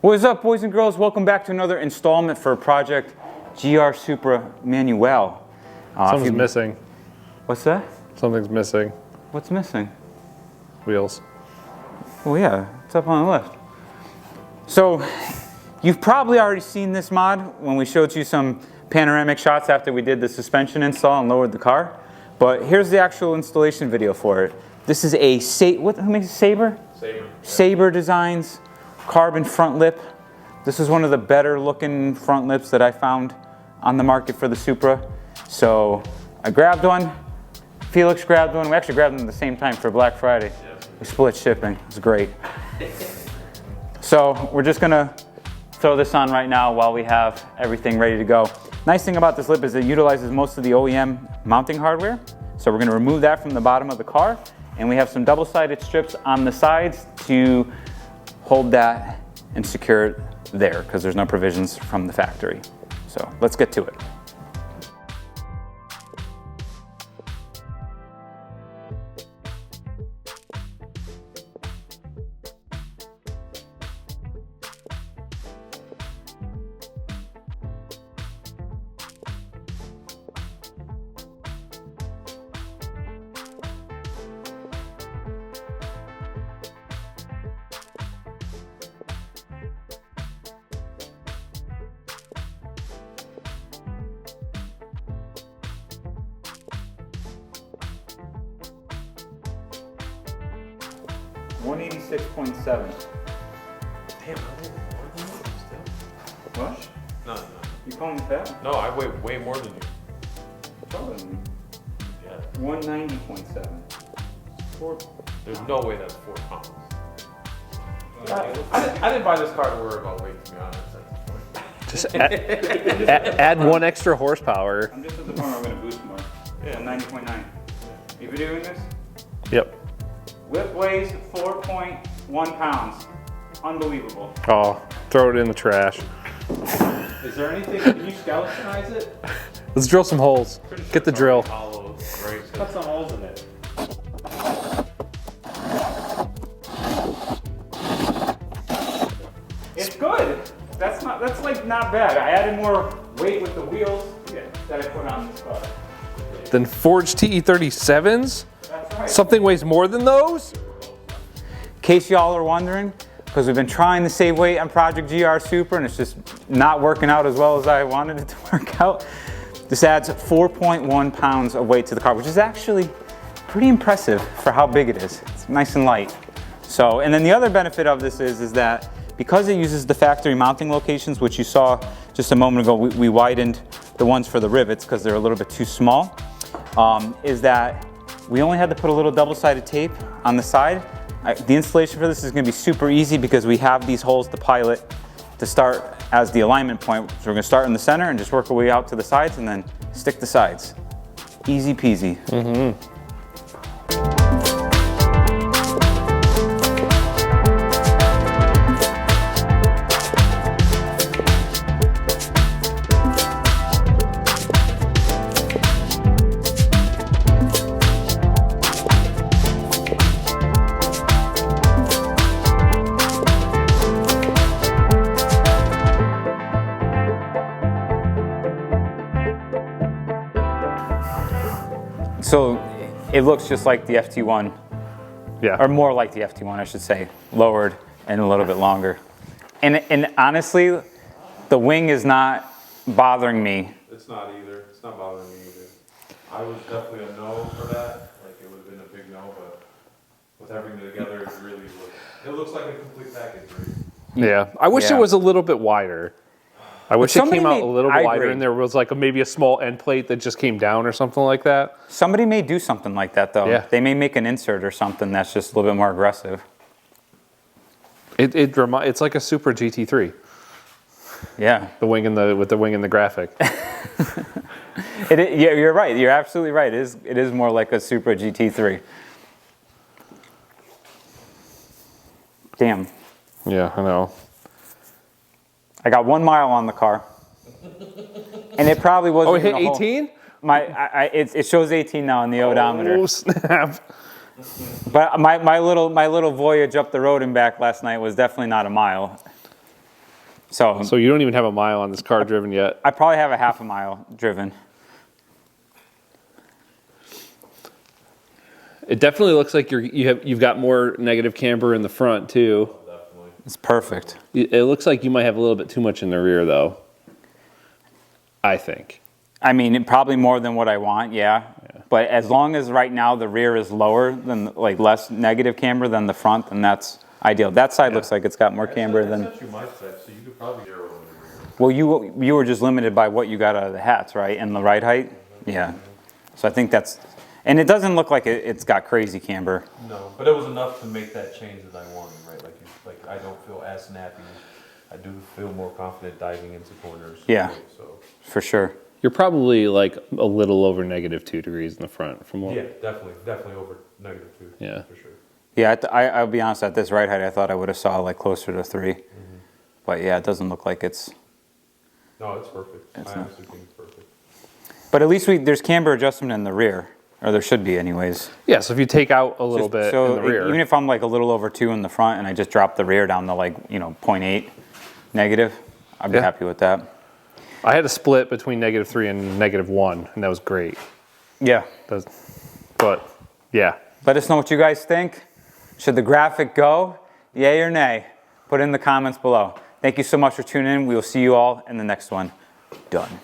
What is up, boys and girls? Welcome back to another installment for Project GR Supra Manuel. Something's missing. What's that? Something's missing. What's missing? Wheels. Well, yeah, it's up on the left. So, you've probably already seen this mod when we showed you some panoramic shots after we did the suspension install and lowered the car. But here's the actual installation video for it. This is a who makes it? Sayber? Sayber. Sayber Designs carbon front lip. This is one of the better looking front lips that I found on the market for the Supra. So I grabbed one, Felix grabbed one. We actually grabbed them at the same time for Black Friday. We split shipping, it was great. So we're just gonna throw this on right now while we have everything ready to go. Nice thing about this lip is it utilizes most of the OEM mounting hardware. So we're gonna remove that from the bottom of the car, and we have some double-sided strips on the sides to hold that and secure it there because there's no provisions from the factory. So let's get to it. $186.7. Damn, I weigh more than you still. What? No. You calling me fat? No, I weigh way more than you. Taller than me. Yeah. 190.7. There's no way that's 4 pounds. I didn't buy this car to worry about weight, to be honest. Just add one extra horsepower. I'm just at the point where I'm going to boost more. Yeah. 190.9. You videoing this? Yep. Whip weighs 4.1 pounds. Unbelievable. Oh, throw it in the trash. Is there anything, can you skeletonize it? Let's drill some holes. Get the drill. Hollow, great. Cut some holes in it. It's good. That's like not bad. I added more weight with the wheels that I put on this car. Then Forge TE37s? That's right. Something weighs more than those? In case y'all are wondering, because we've been trying to save weight on Project GR Supra and it's just not working out as well as I wanted it to work out. This adds 4.1 pounds of weight to the car, which is actually pretty impressive for how big it is. It's nice and light. So, and then the other benefit of this is that because it uses the factory mounting locations, which you saw just a moment ago, we widened the ones for the rivets because they're a little bit too small, is that we only had to put a little double-sided tape on the side. The installation for this is going to be super easy because we have these holes to pilot to start as the alignment point. So we're going to start in the center and just work our way out to the sides and then stick the sides. Easy peasy. Mm-hmm. So it looks just like the FT1, Yeah. or more like the FT1, I should say, lowered and a little bit longer. And honestly, the wing is not bothering me. It's not either. It's not bothering me either. I was definitely a no for that. Like, it would have been a big no, but with everything together, it looks like a complete package. Yeah. I wish it was a little bit wider. I wish it came out a little wider and there was like maybe a small end plate that just came down or something like that. Somebody may do something like that though. Yeah. They may make an insert or something that's just a little bit more aggressive. It's like a Supra GT3. Yeah. With the wing and the graphic. Yeah, you're right. You're absolutely right. It is more like a Supra GT3. Damn. Yeah, I know. I got 1 mile on the car, and it probably wasn't. Oh, it hit 18? It shows 18 now on the odometer. Oh snap! But my little voyage up the road and back last night was definitely not a mile. So you don't even have a mile on this car driven yet. I probably have a half a mile driven. It definitely looks like you've got more negative camber in the front too. Definitely. It's perfect. It looks like you might have a little bit too much in the rear though. I think. I mean, probably more than what I want, yeah. But as long as right now the rear is lower than, like, less negative camber than the front, then that's ideal. That side looks like it's got more camber than. That's actually my side, so you could probably zero in the rear. Well, you were just limited by what you got out of the hats, right? And the ride height? Yeah. So I think that's, and it doesn't look like it's got crazy camber. No, but it was enough to make that change that I wanted, right? Like I don't feel as snappy. I do feel more confident diving into corners. Yeah. So. For sure. You're probably like a little over -2 degrees in the front from what. Yeah, definitely over -2. Yeah. For sure. Yeah, I'll be honest, at this ride height, I thought I would have saw like closer to 3. But yeah, it doesn't look like it's. No, it's perfect. I honestly think it's perfect. But at least there's camber adjustment in the rear, or there should be anyways. Yeah, so if you take out a little bit in the rear. Even if I'm like a little over 2 in the front and I just drop the rear down to like, 0.8 negative, I'd be happy with that. I had a split between -3 and -1, and that was great. Yeah. But yeah. Let us know what you guys think. Should the graphic go? Yay or nay? Put it in the comments below. Thank you so much for tuning in. We will see you all in the next one. Done.